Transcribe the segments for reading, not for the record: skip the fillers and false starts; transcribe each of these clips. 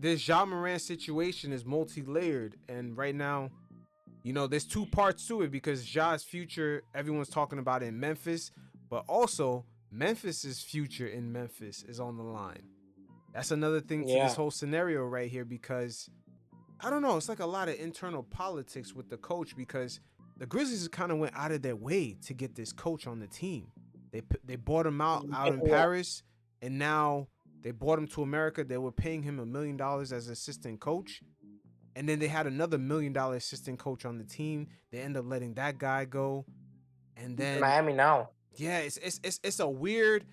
this Ja Morant situation is multi-layered, and right now, there's two parts to it because Ja's future, everyone's talking about it in Memphis, but also Memphis's future in Memphis is on the line. That's another thing to this Yeah. whole scenario right here because I don't know, it's like a lot of internal politics with the coach because the Grizzlies kind of went out of their way to get this coach on the team. They bought him out in Yeah. Paris, and now they brought him to America. They were paying him $1 million as assistant coach, and then they had another $1 million assistant coach on the team. They end up letting that guy go, and He's in then Miami now. yeah, it's a weird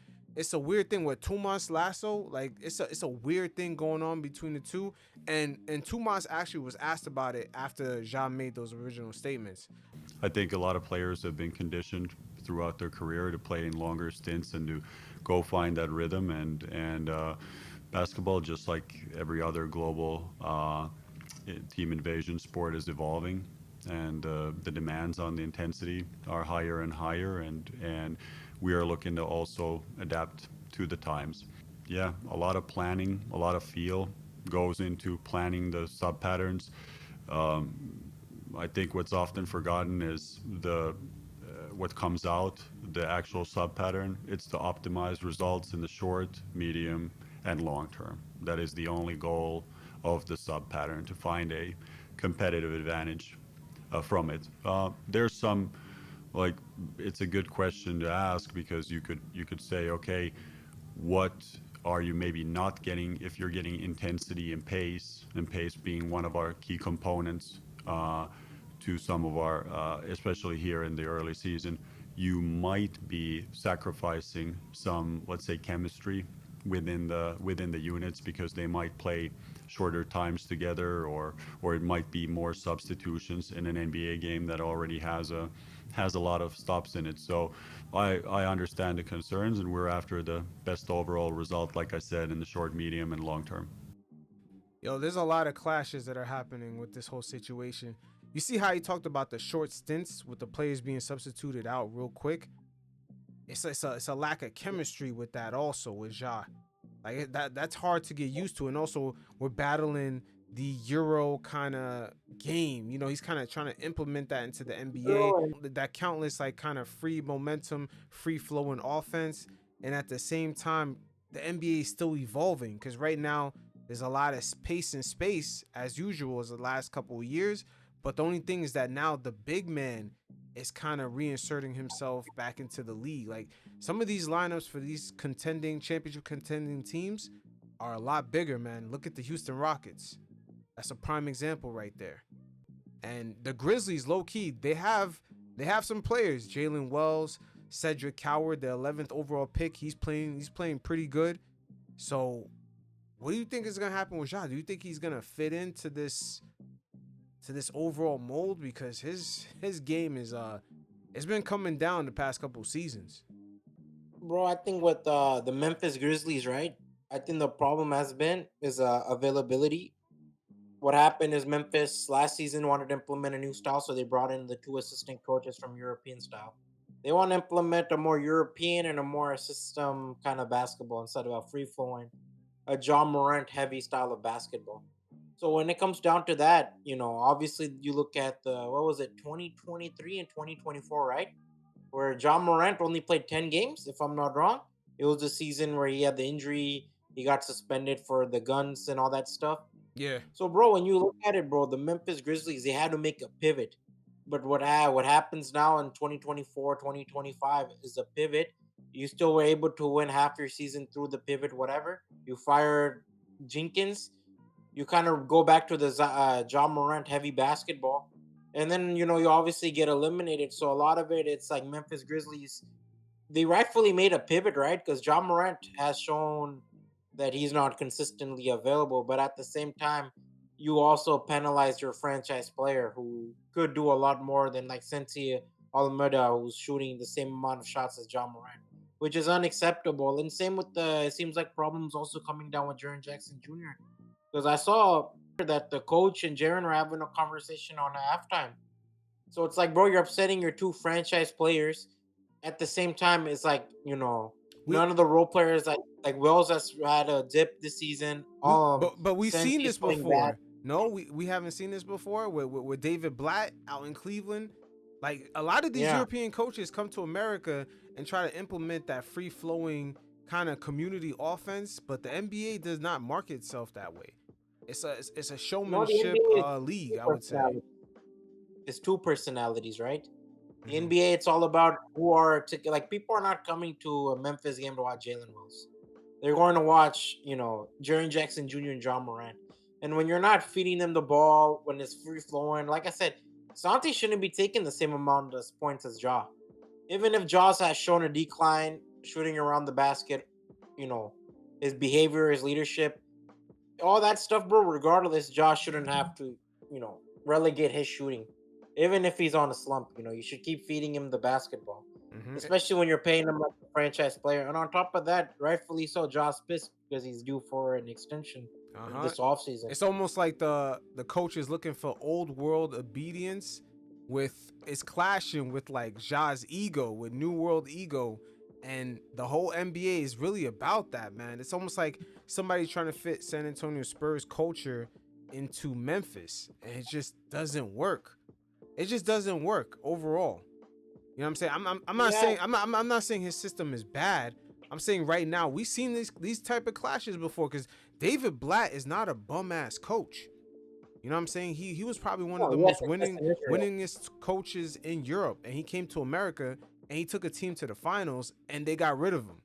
thing with Tomas Lasso. Like it's a weird thing going on between the two, and Tomas actually was asked about it after Ja made those original statements. I think a lot of players have been conditioned throughout their career to play in longer stints and to go find that rhythm. And basketball, just like every other global team invasion sport, is evolving, and the demands on the intensity are higher and higher, and we are looking to also adapt to the times. Yeah, a lot of planning, a lot of feel goes into planning the sub patterns. I think what's often forgotten is the what comes out, the actual sub pattern. It's to optimize results in the short, medium, and long term. That is the only goal of the sub pattern, to find a competitive advantage from it. There's some, like, it's a good question to ask because you could say, okay, what are you maybe not getting if you're getting intensity and pace being one of our key components to some of our, especially here in the early season, you might be sacrificing some, let's say, chemistry within the units because they might play shorter times together, or it might be more substitutions in an NBA game that already has a lot of stops in it. So I understand the concerns, and we're after the best overall result, like I said, in the short, medium, and long term. There's a lot of clashes that are happening with this whole situation. You see how he talked about the short stints with the players being substituted out real quick. It's a lack of chemistry with that also with Ja. Like that's hard to get used to, and also we're battling the Euro kind of game. He's kind of trying to implement that into the NBA. True. That countless like kind of free momentum, free flowing offense, and at the same time, the NBA is still evolving because right now there's a lot of pace and space as usual as the last couple of years. But the only thing is that now the big man is kind of reinserting himself back into the league. Like some of these lineups for these championship contending teams are a lot bigger, man. Look at the Houston Rockets. That's a prime example right there. And the Grizzlies, low key, they have some players. Jalen Wells, Cedric Coward, the 11th overall pick. He's playing pretty good. So, what do you think is gonna happen with Ja? Do you think he's gonna fit into this overall mold because his game is it's been coming down the past couple seasons. Bro, I think with the Memphis Grizzlies, right? I think the problem has been is availability. What happened is Memphis last season wanted to implement a new style, so they brought in the two assistant coaches from European style. They want to implement a more European and a more system kind of basketball instead of a free flowing, a John Morant heavy style of basketball. So when it comes down to that, obviously you look at the what was it, 2023 and 2024, right? Where John Morant only played 10 games, if I'm not wrong. It was the season where he had the injury, he got suspended for the guns and all that stuff. Yeah, So, bro, when you look at it, bro, the Memphis Grizzlies, they had to make a pivot. But what happens now in 2024, 2025 is a pivot. You still were able to win half your season through the pivot, whatever. You fired Jenkins. You kind of go back to the John Morant heavy basketball. And then, you obviously get eliminated. So a lot of it, it's like Memphis Grizzlies, they rightfully made a pivot, right? Because John Morant has shown that he's not consistently available, but at the same time, you also penalize your franchise player who could do a lot more than like Sensi Almeida, who's shooting the same amount of shots as John Morant, which is unacceptable. And same with it seems like problems also coming down with Jaren Jackson Jr. Because I saw that the coach and Jaren were having a conversation on halftime. So it's like, bro, you're upsetting your two franchise players. At the same time, it's like, we None of the role players like Wells has had a dip this season. but we've Since seen he's this playing bad. before. No, we haven't seen this before with David Blatt out in Cleveland. Like a lot of these Yeah. European coaches come to America and try to implement that free flowing kind of community offense, but the NBA does not market itself that way. It's a No, the showmanship NBA is league, two I would say. personalities. It's two personalities, right? The Mhm. NBA, it's all about who are like people are not coming to a Memphis game to watch Jalen Wells. They're going to watch, Jaren Jackson Jr. and John Morant. And when you're not feeding them the ball, when it's free flowing, like I said, Santi shouldn't be taking the same amount of points as Ja. Even if Jaws has shown a decline shooting around the basket, his behavior, his leadership, all that stuff, bro. Regardless, Josh shouldn't have to, relegate his shooting, even if he's on a slump. You should keep feeding him the basketball, Mhm. especially when you're paying him like a franchise player. And on top of that, rightfully so, Josh pissed because he's due for an extension this offseason. It's almost like the coach is looking for old world obedience with it's clashing with like Ja's ego, with new world ego. And the whole NBA is really about that, man. It's almost like somebody trying to fit San Antonio Spurs culture into Memphis, and it just doesn't work. It just doesn't work overall. You know what I'm saying? I'm not Yeah. saying I'm not saying his system is bad. I'm saying right now we've seen these type of clashes before, because David Blatt is not a bum ass coach. You know what I'm saying? He was probably one of the most winningest coaches in Europe, and he came to America and he took a team to the finals and they got rid of him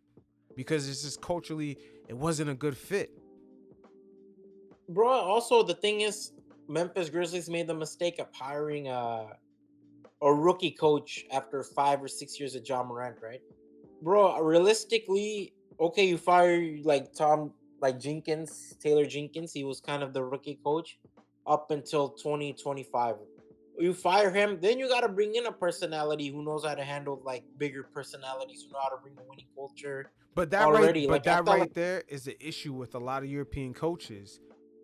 because it's just culturally it wasn't a good fit. Bro, also the thing is, Memphis Grizzlies made the mistake of hiring a rookie coach after 5 or 6 years of John Morant, right? Bro, realistically, okay, you fire like Taylor Jenkins. He was kind of the rookie coach up until 2025. You fire him, then you got to bring in a personality who knows how to handle like bigger personalities, who know how to bring a winning culture. But that Already, right, like, but I that felt right like- there is the issue with a lot of European coaches.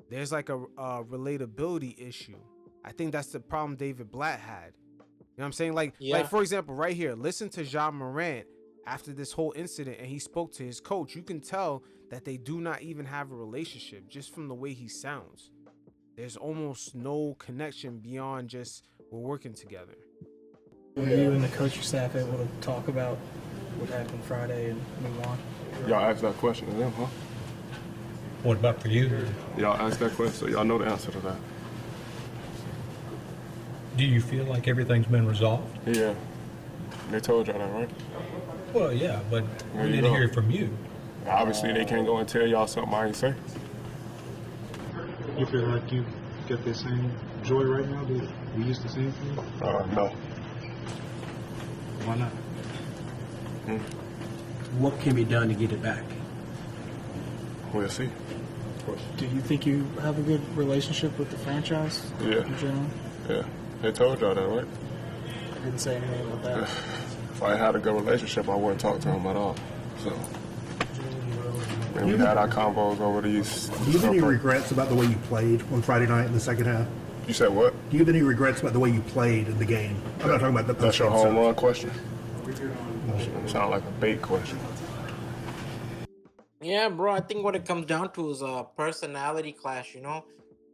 There's like a relatability issue. I think that's the problem David Blatt had. You know what I'm saying? Like for example, right here, listen to John Morant after this whole incident, and he spoke to his coach. You can tell that they do not even have a relationship just from the way he sounds. There's almost no connection beyond just we're working together. Were you and the coaching staff able to talk about what happened Friday and move on? Y'all asked that question to them, huh? What about for you? Y'all asked that question, so y'all know the answer to that. Do you feel like everything's been resolved? Yeah. They told y'all that, right? Well, yeah, but There we you didn't go. hear it from you. Obviously, they can't go and tell y'all something I ain't say. You feel like you get the same joy right now that we used to see from you? No. Why not? What can be done to get it back? We'll see. Do you think you have a good relationship with the franchise Yeah. in general? Yeah. They told y'all that, right? I didn't say anything about that. If I had a good relationship, I wouldn't talk to them at all. So, and we had our combos over these. Do you have any regrets about the way you played on Friday night in the second half? You said what? Do you have any regrets about the way you played in the game? I'm not talking about the That's your post-game home stuff. run question? Sound like a bait question. Yeah, bro. I think what it comes down to is a personality clash.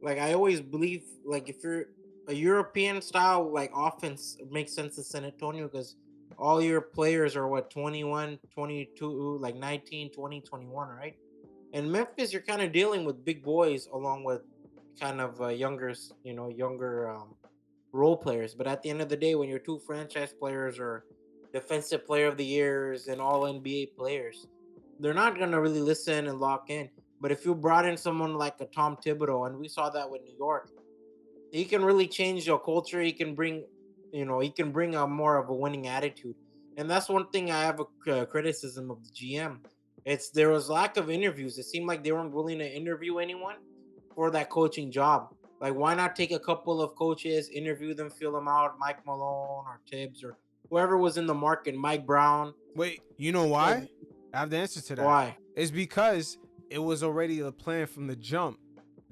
Like I always believe, like if you're a European style like offense, it makes sense in San Antonio because all your players are what 21, 22, like 19, 20, 21, right? In Memphis, you're kind of dealing with big boys along with kind of younger role players. But at the end of the day, when your two franchise players are defensive player of the years and all NBA players, they're not going to really listen and lock in. But if you brought in someone like a Tom Thibodeau, and we saw that with New York, he can really change your culture. He can bring a more of a winning attitude. And that's one thing I have a criticism of the GM. There was lack of interviews. It seemed like they weren't willing to interview anyone for that coaching job. Like, why not take a couple of coaches, interview them, feel them out, Mike Malone or Tibbs or whoever was in the market, Mike Brown. Wait, you know why? I have the answer to that. Why? It's because it was already a plan from the jump.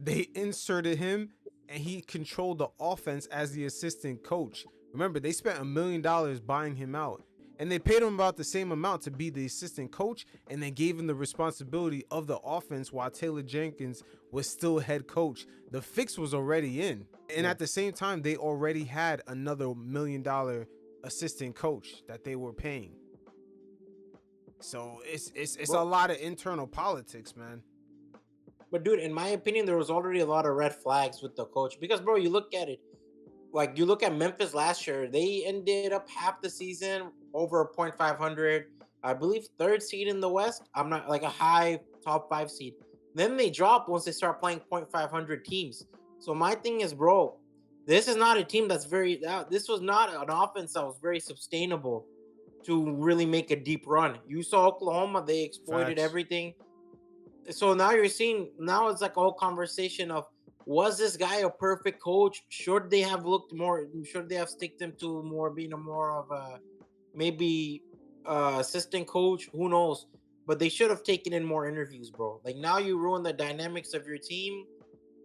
They inserted him and he controlled the offense as the assistant coach. Remember, they spent $1 million buying him out. And they paid him about the same amount to be the assistant coach, and then gave him the responsibility of the offense while Taylor Jenkins was still head coach. The fix was already in. And at the same time, they already had another $1 million assistant coach that they were paying. So it's a lot of internal politics, man. But dude, in my opinion, there was already a lot of red flags with the coach because, bro, you look at it. Like, you look at Memphis last year, they ended up half the season over a .500. I believe 3rd seed in the West. I'm not like a high top 5 seed. Then they drop once they start playing .500 teams. So my thing is, bro, this is not a team that's very. This was not an offense that was very sustainable to really make a deep run. You saw Oklahoma; they exploited everything. So now you're seeing. Now it's like a whole conversation of, was this guy a perfect coach? Should they have looked more? Should they have sticked him to more being a more of a maybe assistant coach? Who knows? But they should have taken in more interviews, bro. Like, now you ruin the dynamics of your team.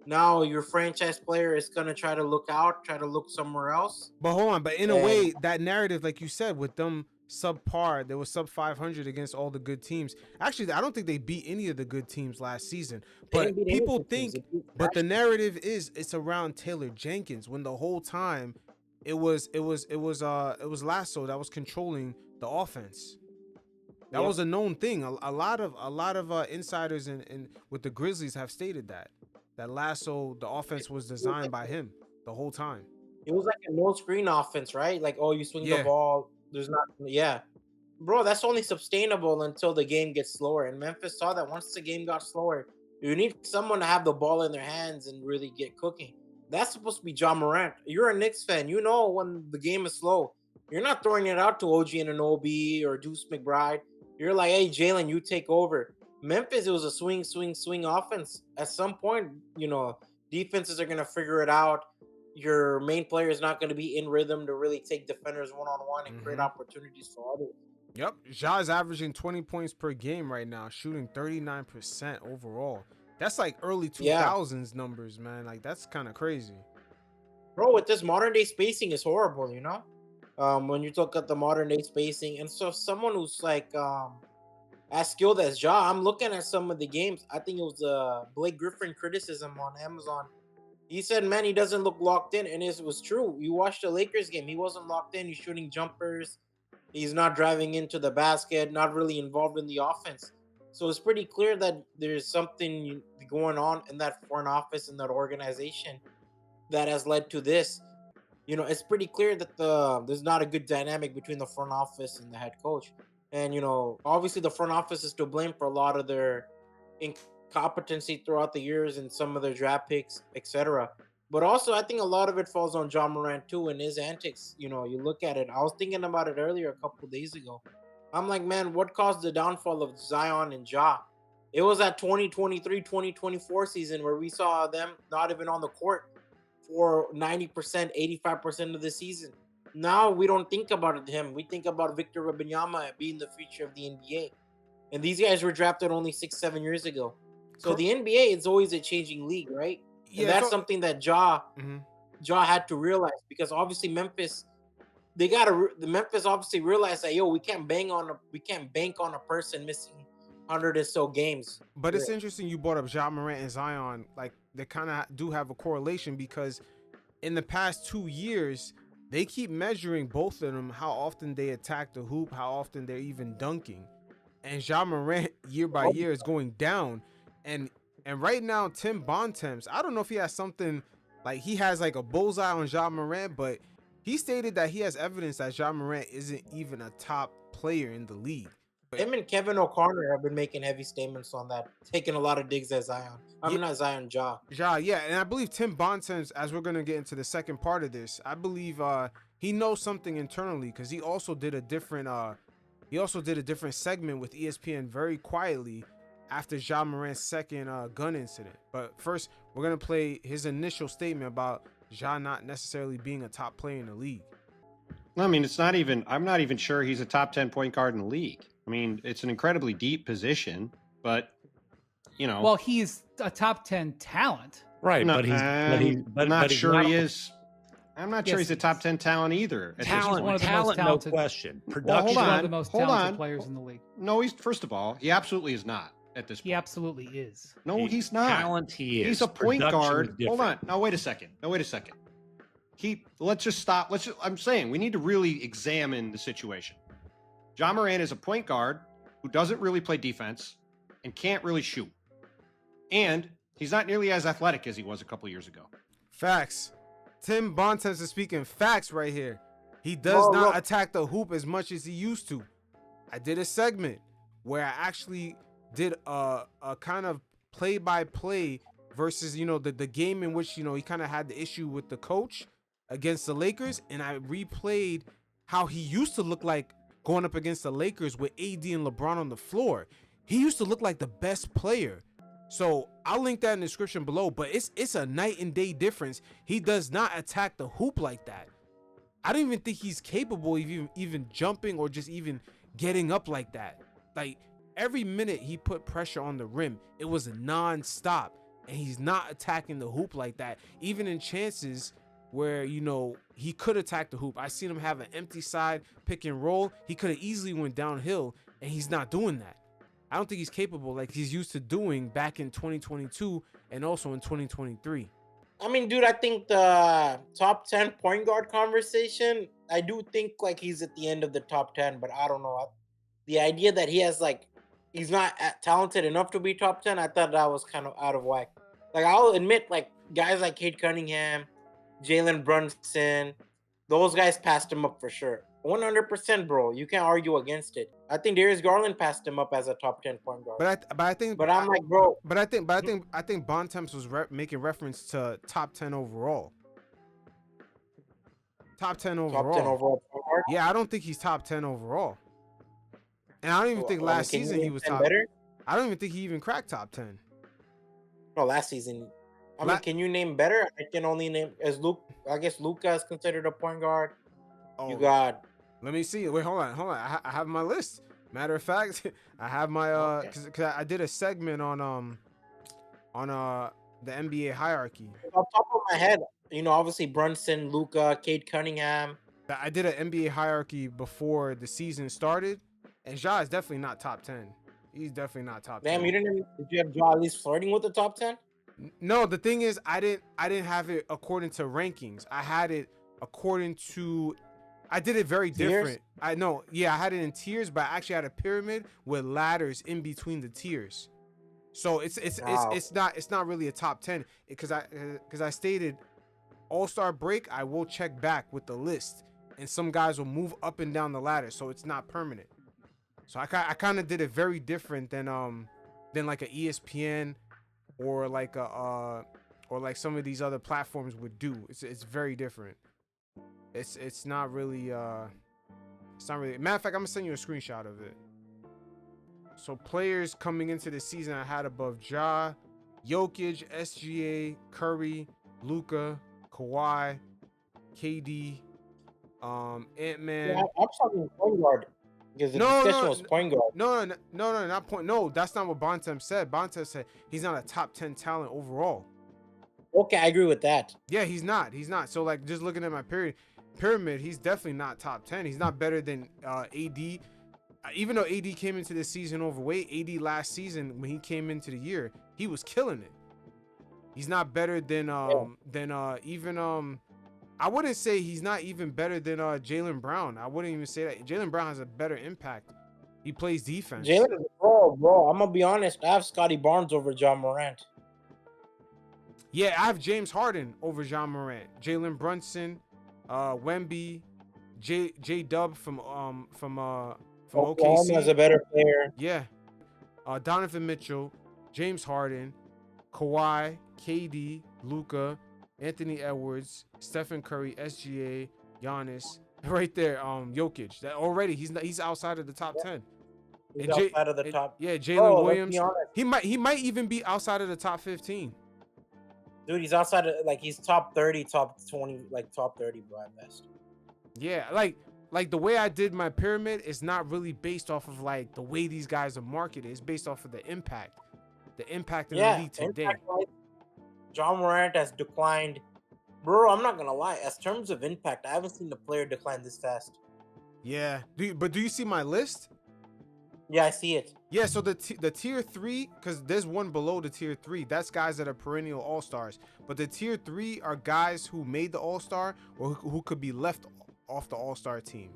Now your franchise player is gonna try to look somewhere else. But hold on, but in a way, that narrative, like you said, with them subpar, there was sub 500 against all the good teams. Actually, I don't think they beat any of the good teams last season. But people think, but the narrative is it's around Taylor Jenkins, when the whole time it was Lasso that was controlling the offense. That was a known thing. A lot of insiders in with the Grizzlies have stated that Lasso, the offense was designed by him the whole time. It was like a no screen offense, right? Like, oh, you swing the ball, there's not, bro. That's only sustainable until the game gets slower. And Memphis saw that once the game got slower, you need someone to have the ball in their hands and really get cooking. That's supposed to be Ja Morant. You're a Knicks fan. You know when the game is slow, you're not throwing it out to OG Anunoby or Deuce McBride. You're like, hey, Jalen, you take over. Memphis, it was a swing offense. At some point, defenses are going to figure it out. Your main player is not going to be in rhythm to really take defenders one-on-one and create opportunities for others. Yep. Ja's averaging 20 points per game right now, shooting 39% overall. That's like early 2000s numbers, man. Like, that's kind of crazy. Bro, with this modern day spacing is horrible, when you look at the modern day spacing. And so someone who's like as skilled as Ja, I'm looking at some of the games. I think it was Blake Griffin criticism on Amazon. He said, man, he doesn't look locked in. And it was true. You watched the Lakers game. He wasn't locked in. He's shooting jumpers. He's not driving into the basket, not really involved in the offense. So it's pretty clear that there's something going on in that front office, in that organization, that has led to this. It's pretty clear that there's not a good dynamic between the front office and the head coach. And, obviously the front office is to blame for a lot of their incompetency throughout the years and some of their draft picks, etc. But also, I think a lot of it falls on Ja Morant, too, and his antics. You look at it. I was thinking about it earlier a couple of days ago. I'm like, man, what caused the downfall of Zion and Ja? It was that 2023-2024 season where we saw them not even on the court for 90%, 85% of the season. Now we don't think about him. We think about Victor Wembanyama being the future of the NBA. And these guys were drafted only 6-7 years ago. So the NBA is always a changing league, right? Yeah, and that's something that Ja had to realize, because obviously Memphis obviously realized that, we can't bank on a person missing 100 or so games. But it's interesting you brought up Ja Morant and Zion. Like, they kind of do have a correlation, because in the past 2 years, they keep measuring both of them, how often they attack the hoop, how often they're even dunking. And Ja Morant, year by year, is going down. And right now, Tim Bontemps, I don't know if he has something, like he has like a bullseye on Ja Morant, but he stated that he has evidence that Ja Morant isn't even a top player in the league. Him and Kevin O'Connor have been making heavy statements on that, taking a lot of digs at Zion. Not Zion, Ja. Ja, yeah. And I believe Tim Bontemps, as we're going to get into the second part of this, I believe he knows something internally, because he also did a different segment with ESPN very quietly after Ja Morant's second gun incident. But first, we're going to play his initial statement about Ja not necessarily being a top player in the league. I mean, I'm not even sure he's a top 10 point guard in the league. I mean, it's an incredibly deep position, but Well, he's a top 10 talent. Right, no, but he's not sure he is. I'm not sure he's a top 10 talent either. At this Talent, point. one of the most talent, no talented- question. Well, Production. hold He's one on. of the most hold talented on. players in the league. No, he's first of all, he absolutely is not at this point. He absolutely is. No, he's not. Talent, he is. He's a point Production guard. is Hold on. different. Now wait a second. Let's just stop. I'm saying we need to really examine the situation. Ja Morant is a point guard who doesn't really play defense and can't really shoot. And he's not nearly as athletic as he was a couple years ago. Facts. Tim Bontemps is speaking facts right here. He does not attack the hoop as much as he used to. I did a segment where I actually did a kind of play-by-play versus, the game in which, he kind of had the issue with the coach against the Lakers, and I replayed how he used to look like going up against the Lakers with AD and LeBron on the floor. He used to look like the best player. So I'll link that in the description below, but it's a night and day difference. He does not attack the hoop like that. I don't even think he's capable of even jumping or just even getting up like that. Like every minute he put pressure on the rim, it was non-stop, and he's not attacking the hoop like that. Even in chances where, he could attack the hoop. I seen him have an empty side pick and roll. He could have easily went downhill, and he's not doing that. I don't think he's capable like he's used to doing back in 2022 and also in 2023. I mean, dude, I think the top 10 point guard conversation, I do think like he's at the end of the top 10, but I don't know. The idea that he has he's not talented enough to be top 10, I thought that was kind of out of whack. Like, I'll admit, guys like Cade Cunningham, Jalen Brunson, those guys passed him up for sure. 100%, bro. You can't argue against it. I think Darius Garland passed him up as a top 10 point guard. But I'm like, bro. But I think Bontemps was making reference to top 10 overall. Top 10 overall. Top 10 overall point guard? Yeah, I don't think he's top 10 overall. And I don't even think last season he was top. Better? I don't even think he even cracked top 10. No, last season. I mean, can you name better? I can only name I guess Luka is considered a point guard. Oh, you got. Let me see. Wait, hold on. I have my list. Matter of fact, I have my because I did a segment on the NBA hierarchy. Off the top of my head, obviously Brunson, Luka, Cade Cunningham. I did an NBA hierarchy before the season started, and Ja is definitely not top 10. He's definitely not top 10. Damn, did you have Ja at least flirting with the top 10? No, the thing is, I didn't have it according to rankings. I had it according to. I did it very different. I had it in tiers, but I actually had a pyramid with ladders in between the tiers. So it's not really a top 10 because I stated All-Star break. I will check back with the list, and some guys will move up and down the ladder, so it's not permanent. So I kind of did it very different than like a ESPN or like some of these other platforms would do. It's very different. It's not really matter of fact, I'm gonna send you a screenshot of it. So players coming into the season I had above Ja, Jokic, SGA, Curry, Luka, Kawhi, KD, Ant-Man. Yeah, I'm talking point guard. Because the discussion was point guard. No, not point. No, that's not what Bontemps said. Bontemps said he's not a top 10 talent overall. Okay, I agree with that. Yeah, he's not. So like, just looking at my pyramid, he's definitely not top 10. He's not better than AD. Even though AD came into the season overweight, AD last season when he came into the year, he was killing it. He's not better than even I wouldn't say he's not even better than Jaylen Brown. I wouldn't even say that. Jaylen Brown has a better impact. He plays defense. Jaylen, bro, I'm gonna be honest. I have Scotty Barnes over Ja Morant. Yeah, I have James Harden over Ja Morant. Jalen Brunson, Wemby, J Dub from OKC is a better player. Yeah, Donovan Mitchell, James Harden, Kawhi, KD, Luka, Anthony Edwards, Stephen Curry, SGA, Giannis, right there. Jokic. That already he's outside of the top 10. He's outside of the top. Yeah, Jalen Williams. He might even be outside of the top 15. Dude, he's outside of he's top 30, top 20, top 30, bro, at best. Yeah, like the way I did my pyramid is not really based off of the way these guys are marketed. It's based off of the impact in the league today. Ja Morant has declined Bro, I'm not gonna lie. As terms of impact, I haven't seen the player decline this fast. Yeah. Do you see my list? Yeah, I see it. Yeah, so the tier 3, because there's one below the tier 3, that's guys that are perennial all-stars. But the tier 3 are guys who made the all-star or who could be left off the all-star team.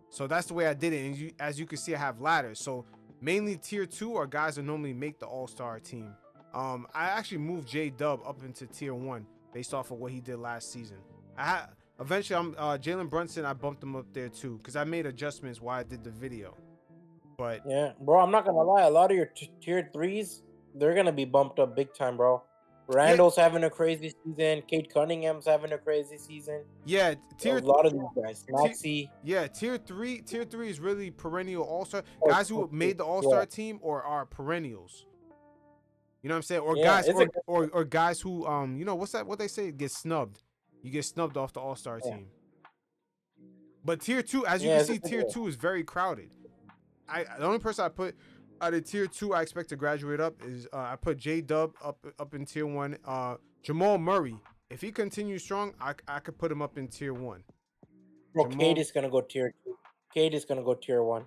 So that's the way I did it. And as you can see, I have ladders. So mainly tier 2 are guys that normally make the all-star team. I actually moved J-Dub up into tier 1 based off of what he did last season. Eventually, I'm Jalen Brunson, I bumped him up there too because I made adjustments while I did the video. But yeah, bro, I'm not gonna lie. A lot of your tier 3s, they're gonna be bumped up big time, bro. Randall's having a crazy season. Kate Cunningham's having a crazy season. Yeah, a lot of these guys. Maxi. Yeah, tier 3 is really perennial all-star guys who made the all-star team or are perennials. You know what I'm saying? Or guys or guys who you know what they say, get snubbed. You get snubbed off the all-star team. But tier 2, as you can see, tier 2 is very crowded. The only person I put out of tier 2 I expect to graduate up is I put J-Dub up in tier 1. Jamal Murray, if he continues strong, I could put him up in tier 1. Bro, Cade is gonna go tier 2. Cade is gonna go tier 1.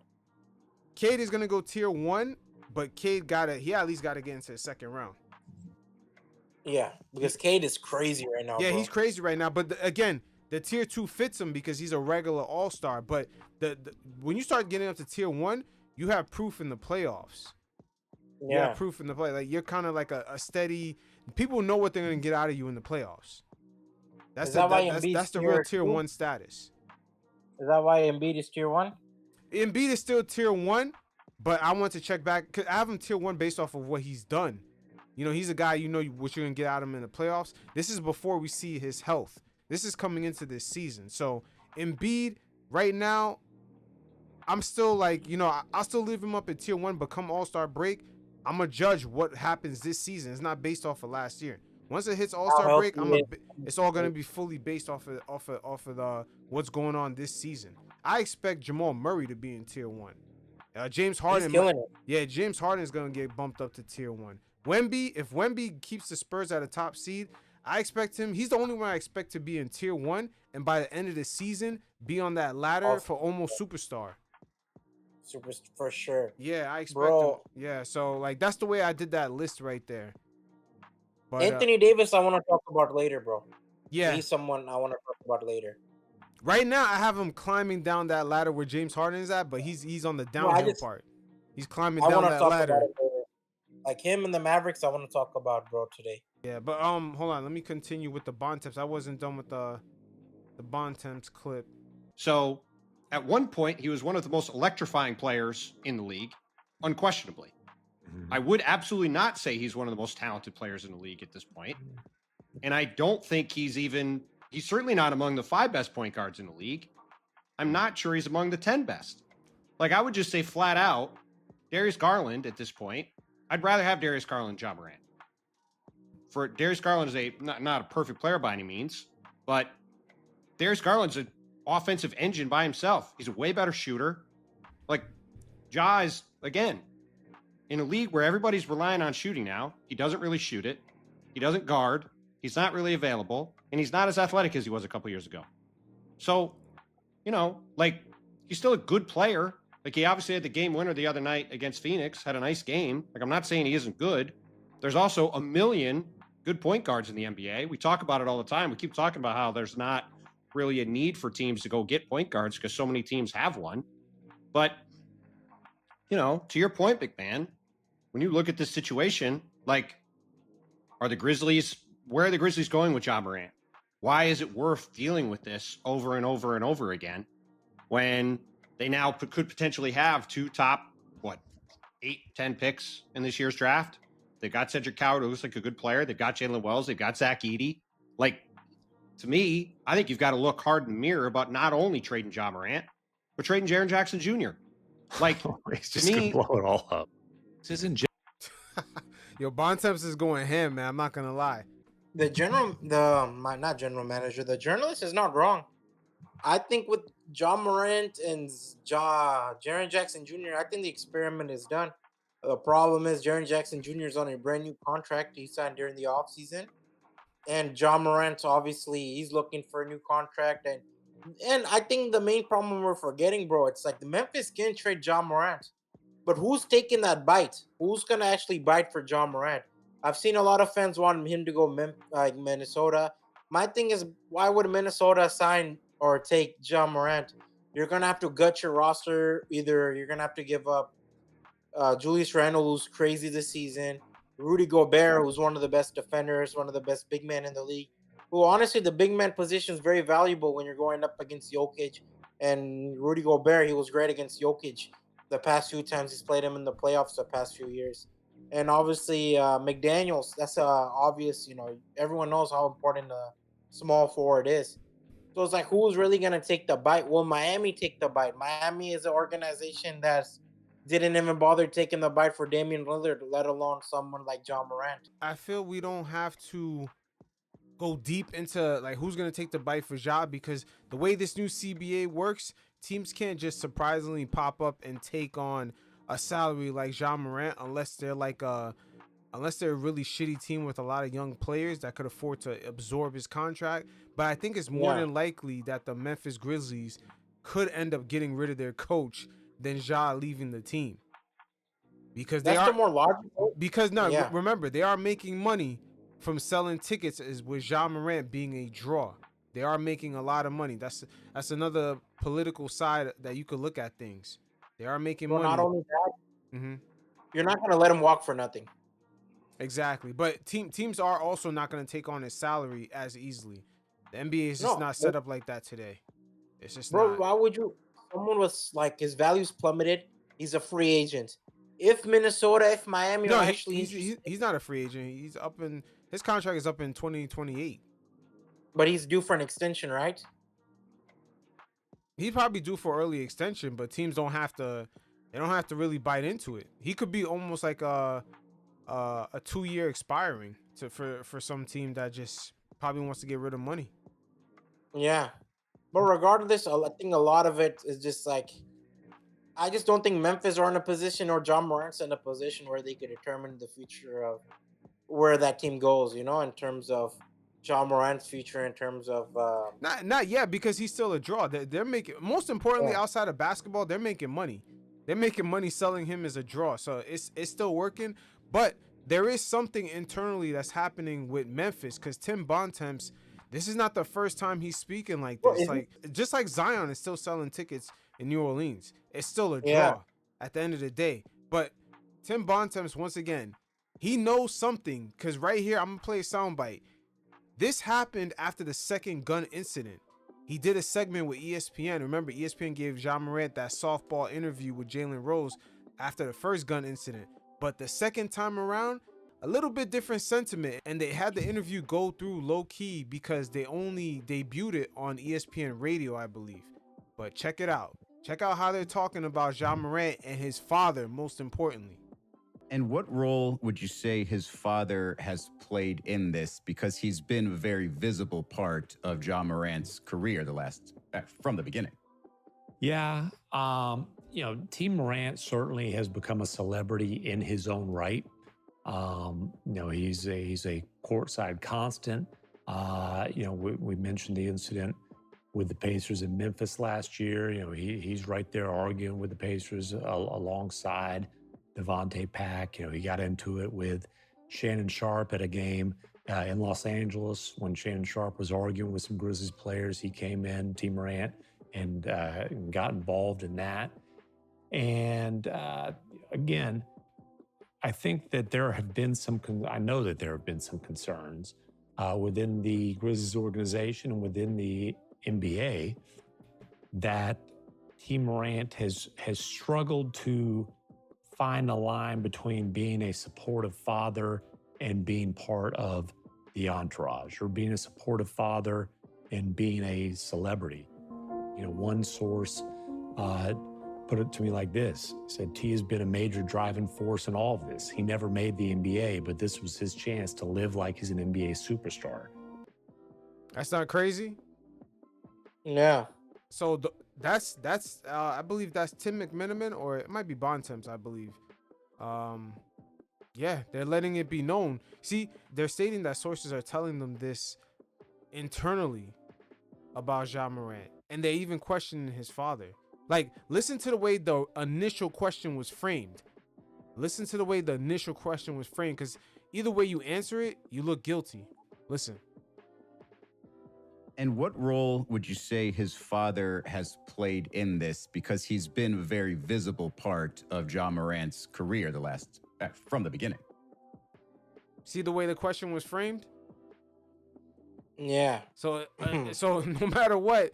Cade is gonna go tier 1, but Cade he at least gotta get into the second round. Yeah, because Cade is crazy right now. Yeah, bro. he's crazy right now. But again, the tier 2 fits him because he's a regular all-star. But when you start getting up to tier 1, you have proof in the playoffs. Yeah, you have proof in the play. Like you're kind of like a steady. People know what they're gonna get out of you in the playoffs. That's the real tier 1 status. Is that why Embiid is tier 1? Embiid is still tier 1, but I want to check back because I have him tier 1 based off of what he's done. You know, he's a guy, you know what you're going to get out of him in the playoffs. This is before we see his health. This is coming into this season. So Embiid right now, I'm still like, you know, I'll still leave him up at tier 1, but come all-star break, I'm going to judge what happens this season. It's not based off of last year. Once it hits all-star break, it's all going to be fully based off of what's going on this season. I expect Jamal Murray to be in tier 1. James Harden, he's killing it. Yeah, James Harden is going to get bumped up to tier 1. If Wemby keeps the Spurs at a top seed, I expect him. He's the only one I expect to be in tier 1, and by the end of the season, be on that ladder for almost superstar. Super for sure. Yeah, I expect him. Yeah, so like that's the way I did that list right there. But, Anthony Davis, I want to talk about later, bro. Yeah, he's someone I want to talk about later. Right now, I have him climbing down that ladder where James Harden is at, but he's on the downhill part. He's climbing down that ladder. Like him and the Mavericks, I want to talk about, bro, today. Yeah, but hold on, let me continue with the bond tips. I wasn't done with the bond temps clip. So, at one point, he was one of the most electrifying players in the league, unquestionably. I would absolutely not say he's one of the most talented players in the league at this point. And I don't think he's certainly not among the 5 best point guards in the league. I'm not sure he's among the 10 best. Like, I would just say flat out, Darius Garland at this point, I'd rather have Darius Garland than Ja Morant. For Darius Garland is not a perfect player by any means, but Darius Garland's an offensive engine by himself. He's a way better shooter. Like, Ja is, again, in a league where everybody's relying on shooting now, he doesn't really shoot it. He doesn't guard. He's not really available. And he's not as athletic as he was a couple years ago. So, you know, like, he's still a good player. Like, he obviously had the game winner the other night against Phoenix, had a nice game. Like, I'm not saying he isn't good. There's also a million good point guards in the NBA. We talk about it all the time. We keep talking about how there's not really a need for teams to go get point guards because so many teams have one. But, you know, to your point, big man, when you look at this situation, like, where are the Grizzlies going with Ja Morant? Why is it worth dealing with this over and over and over again when they now could potentially have 2 top, 8, 10 picks in this year's draft? They've got Cedric Coward, who looks like a good player. They've got Jalen Wells. They've got Zach Edey. Like, to me, I think you've got to look hard in the mirror about not only trading Ja Morant, but trading Jaren Jackson Jr. Like, he's just going to blow it all up. This isn't Yo, Bontemps is going ham, man. I'm not going to lie. The journalist is not wrong. I think with Ja Morant and Jaren Jackson Jr., I think the experiment is done. The problem is Jaren Jackson Jr. is on a brand new contract he signed during the offseason. and John Morant, obviously, he's looking for a new contract, and I think the main problem we're forgetting, bro, it's like the Memphis can trade John Morant, but who's taking that bite? Who's gonna actually bite for John Morant? I've seen a lot of fans want him to go like Minnesota. My thing is, why would Minnesota sign or take John Morant? You're gonna have to gut your roster. Either you're gonna have to give up Julius Randle, who's crazy this season, Rudy Gobert, who's one of the best defenders, one of the best big men in the league. Who honestly, the big man position is very valuable when you're going up against Jokic. And Rudy Gobert, he was great against Jokic the past few times he's played him in the playoffs the past few years. And obviously, McDaniels, that's obvious. Everyone knows how important the small forward is. So it's like, who's really going to take the bite? Will Miami take the bite? Miami is an organization that's didn't even bother taking the bite for Damian Lillard, let alone someone like John Morant. I feel we don't have to go deep into like who's going to take the bite for Ja, because the way this new CBA works, teams can't just surprisingly pop up and take on a salary like Ja Morant unless they're a really shitty team with a lot of young players that could afford to absorb his contract. But I think it's more than likely that the Memphis Grizzlies could end up getting rid of their coach than Ja leaving the team. Because that's the more logical. Because remember, they are making money from selling tickets with Ja Morant being a draw. They are making a lot of money. That's another political side that you could look at things. They are making money. Not only that, you're not going to let him walk for nothing. Exactly. But teams are also not going to take on his salary as easily. The NBA is just not set up like that today. It's just not. Why would you? Someone was like, his values plummeted. He's a free agent. If Minnesota, if Miami are actually he's not a free agent. His contract is up in 2028. But he's due for an extension, right? He's probably due for early extension, but teams don't have to really bite into it. He could be almost like a 2-year expiring for some team that just probably wants to get rid of money. Yeah. But regardless, I think a lot of it is just like, I just don't think Memphis are in a position, or John Morant's in a position where they could determine the future of where that team goes, in terms of John Morant's future, in terms of not yet, because he's still a draw. They're making, most importantly, outside of basketball, they're making money. They're making money selling him as a draw. So it's still working, but there is something internally that's happening with Memphis, because Tim Bontemps, this is not the first time he's speaking like this. Just like Zion is still selling tickets in New Orleans. It's still a draw at the end of the day. But Tim Bontemps, once again, he knows something, because right here, I'm going to play a soundbite. This happened after the second gun incident. He did a segment with ESPN. Remember, ESPN gave Ja Morant that softball interview with Jalen Rose after the first gun incident. But the second time around, a little bit different sentiment. And they had the interview go through low key because they only debuted it on ESPN radio, I believe. But check it out. Check out how they're talking about Ja Morant and his father, most importantly. And what role would you say his father has played in this? Because he's been a very visible part of Ja Morant's career from the beginning. Yeah. Team Morant certainly has become a celebrity in his own right. He's a courtside constant. We mentioned the incident with the Pacers in Memphis last year. He's right there arguing with the Pacers alongside Devontae Pack. He got into it with Shannon Sharp at a game in Los Angeles when Shannon Sharp was arguing with some Grizzlies players. He came in, Team Morant, and got involved in that. And again, I think that there have been I know that there have been some concerns within the Grizzlies organization and within the NBA that Team Morant has struggled to find a line between being a supportive father and being part of the entourage, or being a supportive father and being a celebrity. One source put it to me like this. He said, T has been a major driving force in all of this. He never made the NBA, but this was his chance to live like he's an NBA superstar. That's not crazy? Yeah. So that's I believe that's Tim McMenamin, or it might be Bontemps, I believe. Yeah, they're letting it be known. See, they're stating that sources are telling them this internally about Ja Morant, and they're even questioning his father. Like, listen to the way the initial question was framed. Listen to the way the initial question was framed, because either way you answer it, you look guilty. Listen. And what role would you say his father has played in this? Because he's been a very visible part of Ja Morant's career from the beginning. See the way the question was framed? Yeah. So, so no matter what,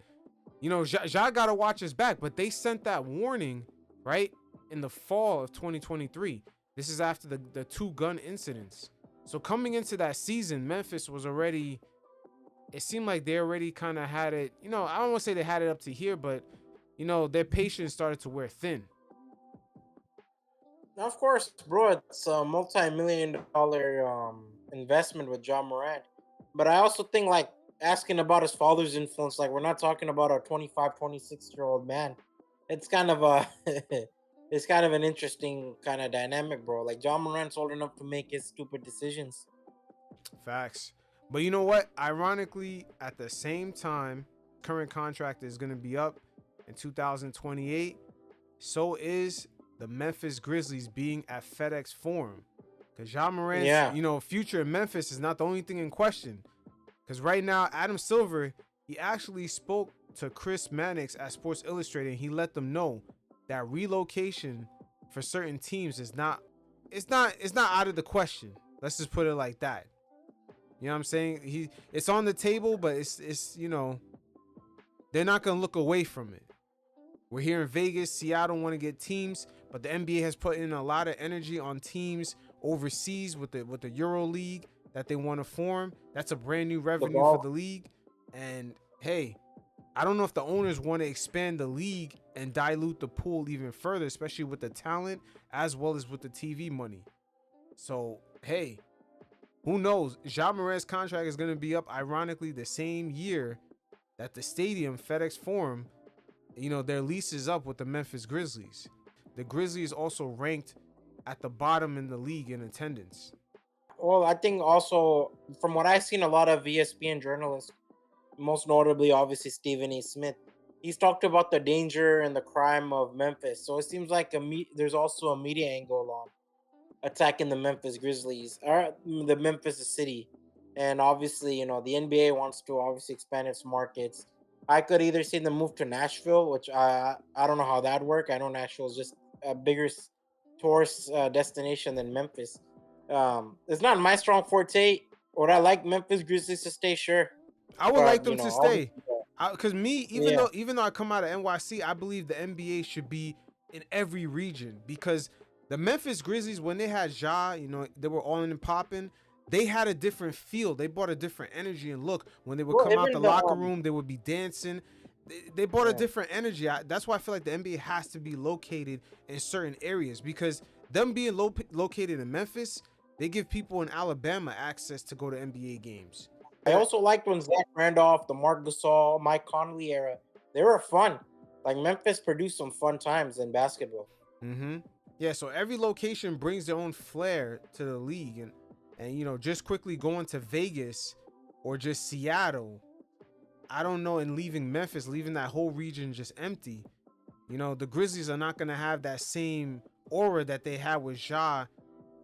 Ja got to watch his back. But they sent that warning, right, in the fall of 2023. This is after the two gun incidents. So coming into that season, Memphis was already. It seemed like they already kind of had it. I don't want to say they had it up to here, but their patience started to wear thin. Of course, bro, it's a multi-million-dollar investment with Ja Morant. But I also think, like, asking about his father's influence, like, we're not talking about a 25, 26-year-old man. It's kind of it's kind of an interesting kind of dynamic, bro. Like, Ja Morant's old enough to make his stupid decisions. Facts. But you know what? Ironically, at the same time, current contract is going to be up in 2028. So is the Memphis Grizzlies being at FedEx Forum. Because Ja Morant's, future in Memphis is not the only thing in question. Because right now, Adam Silver, he actually spoke to Chris Mannix at Sports Illustrated. And he let them know that relocation for certain teams is not out of the question. Let's just put it like that. You know what I'm saying? It's on the table, but it's they're not gonna look away from it. We're here in Vegas. Seattle want to get teams, but the NBA has put in a lot of energy on teams overseas with the Euro League that they want to form. That's a brand new revenue for the league. And hey, I don't know if the owners want to expand the league and dilute the pool even further, especially with the talent as well as with the TV money. So hey, who knows? Ja Morant's contract is going to be up, ironically, the same year that the stadium, FedEx Forum, their lease is up with the Memphis Grizzlies. The Grizzlies also ranked at the bottom in the league in attendance. Well, I think also, from what I've seen, a lot of ESPN journalists, most notably, obviously, Stephen A. Smith, he's talked about the danger and the crime of Memphis. So it seems like there's also a media angle on attacking the Memphis Grizzlies or the Memphis city. And obviously, the NBA wants to obviously expand its markets. I could either see them move to Nashville, which I don't know how that work. I know Nashville is just a bigger tourist destination than Memphis. It's not my strong forte. Would I like Memphis Grizzlies to stay? Sure. I would like them to stay. Because even though I come out of NYC, I believe the NBA should be in every region, because the Memphis Grizzlies, when they had Ja, they were all in and popping. They had a different feel. They brought a different energy and look. When they would come out the locker room, they would be dancing. They brought a different energy. That's why I feel like the NBA has to be located in certain areas, because them being located in Memphis, they give people in Alabama access to go to NBA games. I also liked when Zach Randolph, the Mark Gasol, Mike Conley era, they were fun. Like, Memphis produced some fun times in basketball. Mm-hmm. Yeah, so every location brings their own flair to the league. And just quickly going to Vegas or just Seattle, I don't know, and leaving Memphis, leaving that whole region just empty. The Grizzlies are not going to have that same aura that they had with Ja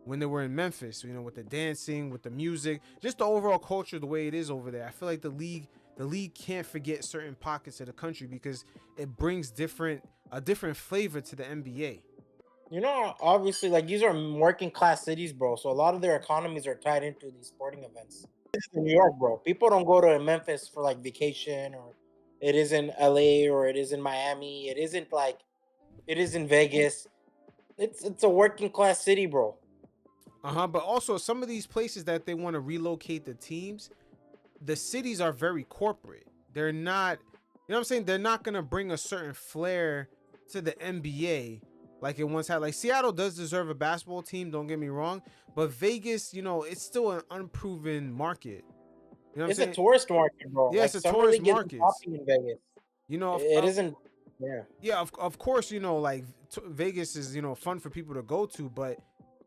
when they were in Memphis, with the dancing, with the music, just the overall culture, the way it is over there. I feel like the league can't forget certain pockets of the country because it brings a different flavor to the NBA. Obviously, like, these are working class cities, bro. So a lot of their economies are tied into these sporting events. This is New York, bro. People don't go to Memphis for like vacation, or it is in LA, or it is in Miami. It is in Vegas. It's a working class city, bro. But also some of these places that they want to relocate the teams, the cities are very corporate. They're not, what I'm saying? They're not going to bring a certain flair to the NBA like it once had. Like, Seattle does deserve a basketball team, don't get me wrong, but Vegas, it's still an unproven market. It's a tourist market, bro. Yeah, it's a tourist market. In Vegas. It isn't. Yeah. Yeah, of course, Vegas is, fun for people to go to, but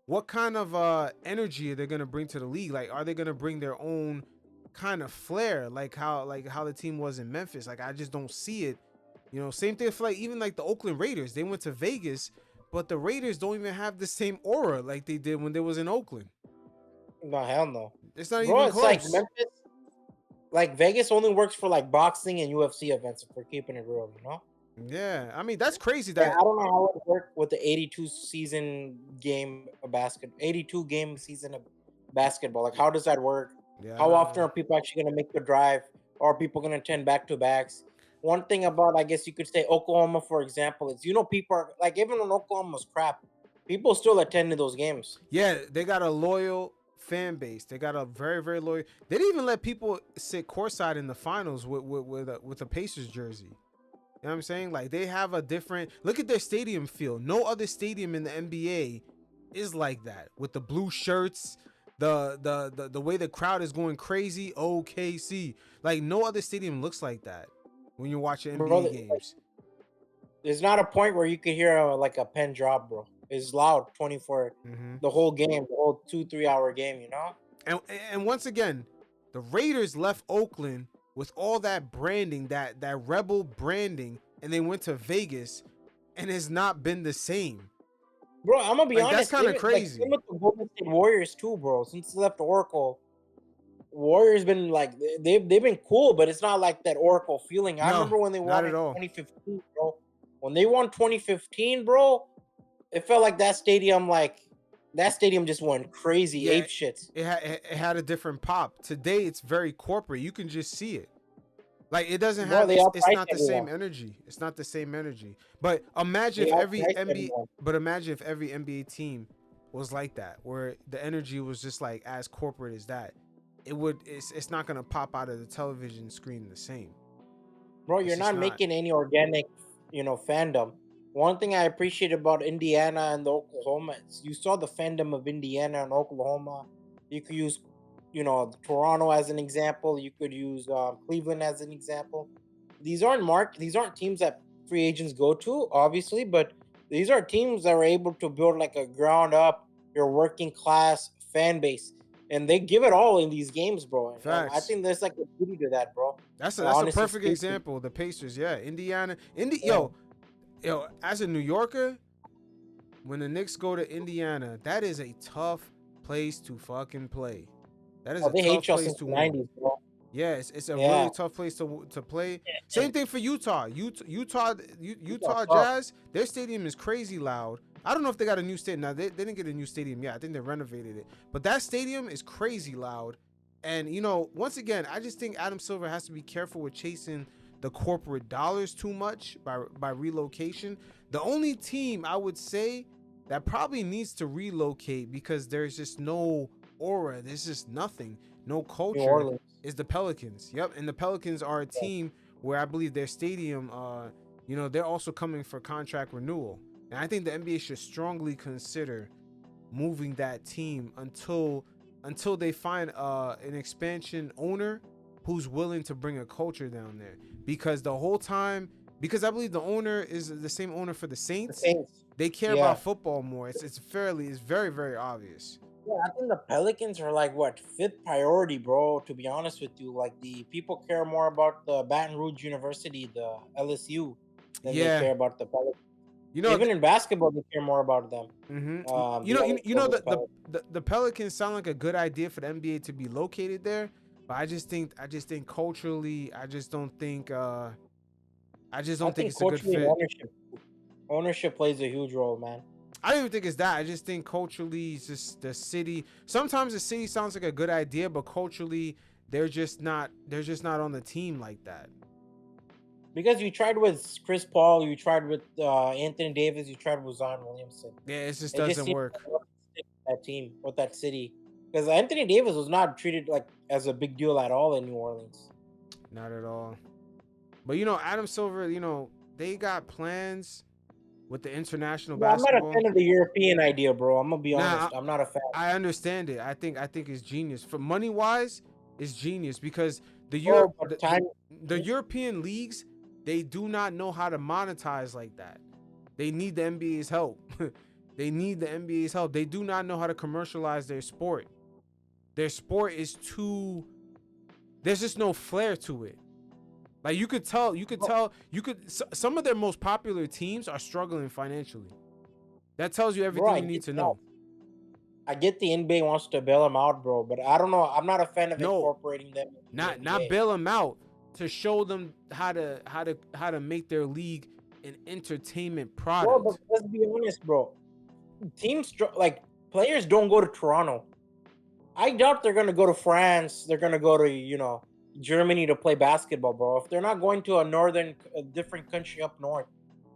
what kind of energy are they gonna bring to the league? Like, are they gonna bring their own kind of flair, like how the team was in Memphis? Like, I just don't see it. You know, same thing for like even like the Oakland Raiders. They went to Vegas, but the Raiders don't even have the same aura like they did when they was in Oakland. No, hell no. It's not Bro, even it's close. like Memphis, like Vegas only works for like boxing and UFC events if we're keeping it real, you know? Yeah, I mean that's crazy. Yeah, That I don't know how it would work with the 82 game of basketball. Like, how does that work? Yeah. How often are people actually going to make the drive? Or are people going to attend back-to-backs? One thing about, I guess you could say, Oklahoma, for example, is, you know, people are, like, even when Oklahoma's crap, people still attend to those games. Yeah, they got a loyal fan base. They got a very, very loyal. They didn't even let people sit courtside in the finals with a Pacers jersey. You know what I'm saying? Like, they have a different look at their stadium feel. No other stadium in the NBA is like that, with the blue shirts, the way the crowd is going crazy. OKC, like no other stadium looks like that when you're watching NBA games. There's not a point where you could hear like a pen drop, bro. It's loud 24 the whole game, the whole 2-3 hour game, you know. And once again, the Raiders left Oakland with all that branding, that rebel branding, and they went to Vegas, and it's not been the same. Bro, I'm gonna be honest. That's kind of crazy. Like, with the Golden State Warriors too, bro. Since they left Oracle, Warriors been like they've been cool, but it's not like that Oracle feeling. I remember when they won in 2015, bro. When they won 2015, bro, it felt like that stadium just went crazy, ape shit. It had a different pop. Today, it's very corporate. You can just see it. Like, it doesn't have. It's not the same energy. It's not the same energy. But imagine if every NBA team was like that, where the energy was just like as corporate as that. It's not gonna pop out of the television screen the same. Bro, you're not making any organic, fandom. One thing I appreciate about Indiana and Oklahoma is you saw the fandom of Indiana and Oklahoma. You could use, Toronto as an example. You could use Cleveland as an example. These aren't teams that free agents go to, obviously, but these are teams that are able to build like a ground up, your working class fan base. And they give it all in these games, bro. I think there's like a beauty to that, bro. That's a perfect example. The Pacers, yeah. Indiana. Yo, as a New Yorker, when the Knicks go to Indiana, that is a tough place to fucking play. That is a tough place to win. Yeah, it's a really tough place to play. Same thing for Utah. Utah Jazz, their stadium is crazy loud. I don't know if they got a new stadium. Now, they didn't get a new stadium yet. I think they renovated it. But that stadium is crazy loud. And, once again, I just think Adam Silver has to be careful with chasing the corporate dollars too much by relocation. The only team I would say that probably needs to relocate because there's just no aura, there's just nothing, no culture, is the Pelicans. Yep, and the Pelicans are a team where I believe their stadium, they're also coming for contract renewal. And I think the NBA should strongly consider moving that team until they find an expansion owner who's willing to bring a culture down there. Because the whole time, I believe the owner is the same owner for the Saints. They care about football more. It's very, very obvious. Yeah, I think the Pelicans are like fifth priority, bro. To be honest with you, like the people care more about the Baton Rouge University, the LSU, than they care about the Pelicans. Even in basketball, they care more about them. The Pelicans sound like a good idea for the NBA to be located there. But I just think culturally, I just don't think it's a good fit. Ownership plays a huge role, man. I don't even think it's that. I just think culturally, it's just the city. Sometimes the city sounds like a good idea, but culturally, they're just not on the team like that. Because you tried with Chris Paul, you tried with Anthony Davis, you tried with Zion Williamson. Yeah, it just doesn't work. That team with that city. Because Anthony Davis was not treated like as a big deal at all in New Orleans. Not at all. But Adam Silver, they got plans with the international basketball. I'm not a fan of the European idea, bro. I'm gonna be honest. I'm not a fan. I understand it. I think it's genius. For money wise, it's genius because the European leagues, they do not know how to monetize like that. They need the NBA's help. They need the NBA's help. They do not know how to commercialize their sport. Their sport is too, there's just no flair to it. Like some of their most popular teams are struggling financially. That tells you everything you need to know. I get the NBA wants to bail them out, bro, but I don't know. I'm not a fan of incorporating them. Not bail them out, to show them how to make their league an entertainment product. Bro, but let's be honest, bro. Teams like players don't go to Toronto. I doubt they're gonna go to France. They're gonna go to Germany to play basketball, bro. If they're not going to a different country up north,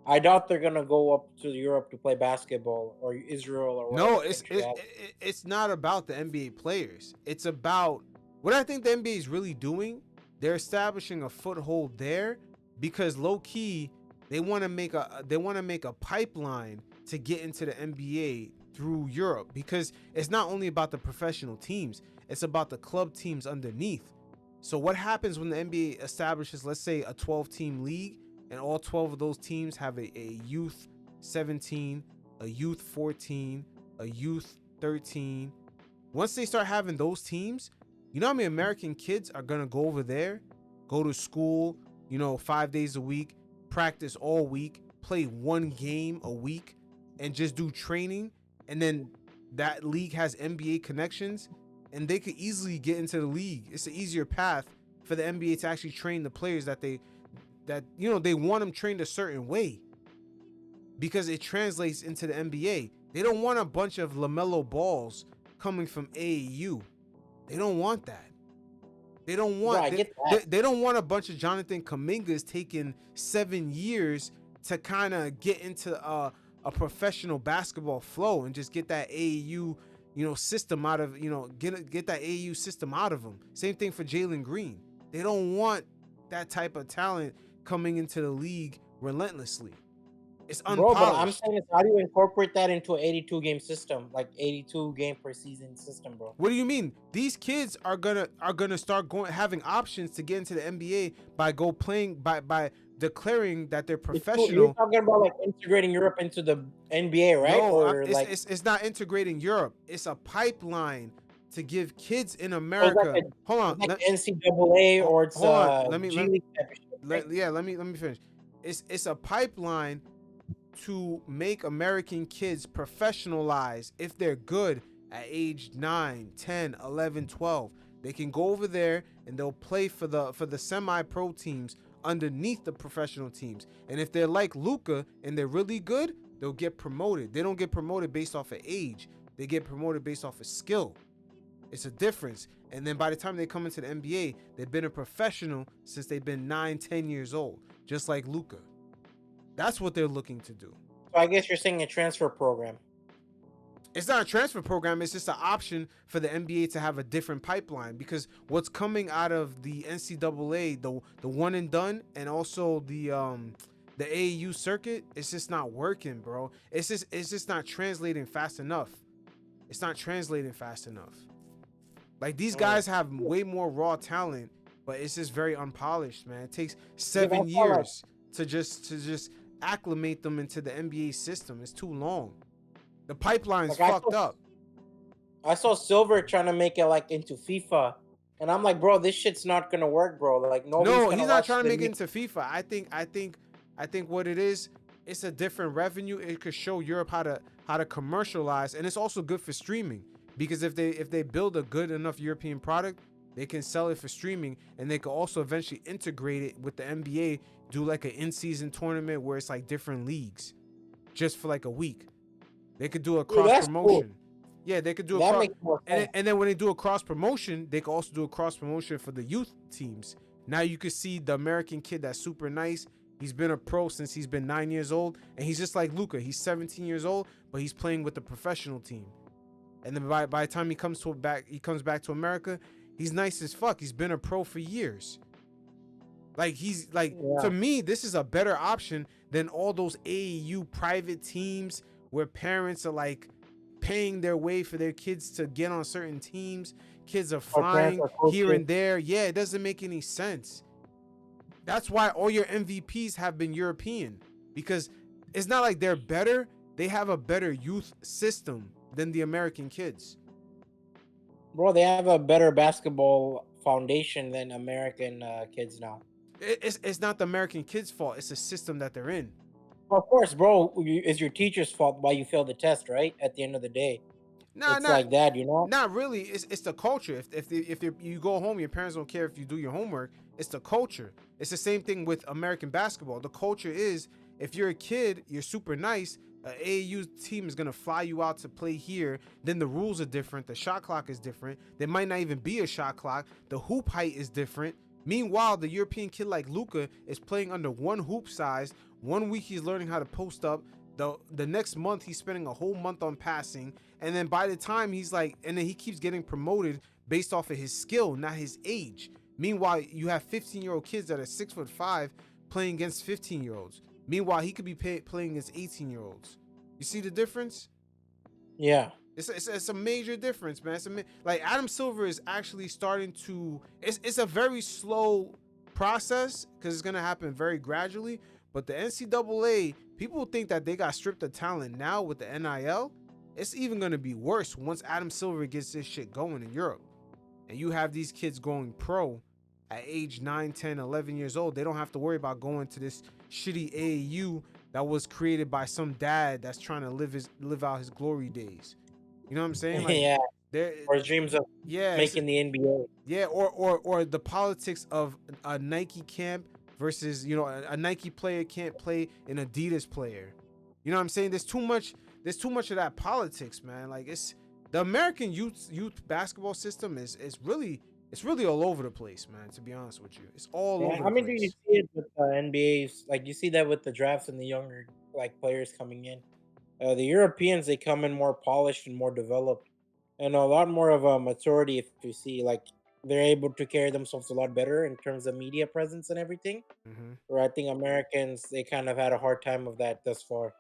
I doubt they're gonna go up to Europe to play basketball or Israel or whatever. No, it's not about the NBA players. It's about what I think the NBA is really doing. They're establishing a foothold there because low key they want to make a pipeline to get into the NBA through Europe, because it's not only about the professional teams, it's about the club teams underneath. So what happens when the NBA establishes, let's say, a 12-team league, and all 12 of those teams have a youth 17, a youth 14, a youth 13. Once they start having those teams, you know how many American kids are gonna go over there, go to school, 5 days a week, practice all week, play one game a week, and just do training, and then that league has NBA connections, and they could easily get into the league. It's an easier path for the NBA to actually train the players that they want them trained a certain way, because it translates into the NBA. They don't want a bunch of LaMelo balls coming from AAU. They don't want that. They don't want they don't want a bunch of Jonathan Kumingas taking 7 years to kind of get into a professional basketball flow and just get that AAU system out of get that AAU system out of them. Same thing for Jalen Green. They don't want that type of talent coming into the league relentlessly. It's unpolished. Bro, but I'm saying is, how do you incorporate that into an 82 game system, like 82 game per season system, bro? What do you mean? These kids are gonna start having options to get into the NBA by declaring that they're professional. You're talking about like integrating Europe into the NBA, right? No, it's not integrating Europe. It's a pipeline to give kids in America. Hold on, like NCAA or it's let me finish. It's a pipeline to make American kids professionalize. If they're good at age 9, 10, 11, 12, they can go over there and they'll play for the semi-pro teams underneath the professional teams. And if they're like Luka and they're really good, they'll get promoted. They don't get promoted based off of age. They get promoted based off of skill. It's a difference. And then by the time they come into the NBA, they've been a professional since they've been 9, 10 years old, just like Luka. That's what they're looking to do. So I guess you're saying a transfer program. It's not a transfer program. It's just an option for the NBA to have a different pipeline, because what's coming out of the NCAA, the one and done, and also the AAU circuit, it's just not working, bro. It's just not translating fast enough. It's not translating fast enough. Like, these guys have way more raw talent, but it's just very unpolished, man. It takes 7 years to just acclimate them into the NBA system. It's too long. The pipeline's fucked up. I saw Silver trying to make it like into FIFA, and I'm like, bro, this shit's not gonna work, bro. Like, no, he's not trying to make it into FIFA. I think what it is, it's a different revenue. It could show Europe how to commercialize, and it's also good for streaming, because if they build a good enough European product, they can sell it for streaming, and they could also eventually integrate it with the NBA, do like an in-season tournament where it's like different leagues, just for like a week. They could do a cross promotion. Cool. Yeah, they could do a cross, and then when they do a cross promotion, they could also do a cross promotion for the youth teams. Now you could see the American kid that's super nice. He's been a pro since he's been 9 years old, and he's just like Luka. He's 17 years old, but he's playing with the professional team. And then by the time he comes back to America, he's nice as fuck. He's been a pro for years. Like, to me, this is a better option than all those AAU private teams where parents are like paying their way for their kids to get on certain teams. Kids are flying here and there. Yeah, it doesn't make any sense. That's why all your MVPs have been European, because it's not like they're better. they have a better youth system than the American kids. Bro, they have a better basketball foundation than American kids now. It's not the American kids' fault. It's a system that they're in. Of course, bro, it's your teacher's fault why you failed the test, right? At the end of the day, Nah, it's like that, you know. Not really. It's the culture. If you go home, your parents don't care if you do your homework. It's the culture. It's the same thing with American basketball. The culture is, if you're a kid, you're super nice. AAU team is gonna fly you out to play here. Then the rules are different. The shot clock is different. There might not even be a shot clock. The hoop height is different. Meanwhile, the European kid like Luka is playing under one hoop size. 1 week he's learning how to post up. The next month he's spending a whole month on passing, and then by the time he's like, and then he keeps getting promoted based off of his skill, not his age. Meanwhile, you have 15-year-old kids that are 6'5" playing against 15-year-olds. Meanwhile, he could be playing against 18-year-olds. You see the difference? Yeah. It's a major difference, man. Like Adam Silver is actually starting to. It's a very slow process because it's gonna happen very gradually. But the NCAA, people think that they got stripped of talent now with the NIL. It's even gonna be worse once Adam Silver gets this shit going in Europe, and you have these kids going pro at age 9, 10, 11 years old. They don't have to worry about going to this shitty AAU that was created by some dad that's trying to live out his glory days. You know what I'm saying? Like, yeah. Or dreams of making the NBA. Yeah, or the politics of a Nike camp versus, you know, a Nike player can't play an Adidas player. You know what I'm saying? There's too much of that politics, man. Like, it's the American youth basketball system is really all over the place, man, to be honest with you. It's all over the place. Do you see it with the NBA's? Like, you see that with the drafts and the younger like players coming in. The Europeans, they come in more polished and more developed, and a lot more of a maturity. If you see, like, they're able to carry themselves a lot better in terms of media presence and everything. Mm-hmm. Where I think Americans, they kind of had a hard time of that thus far.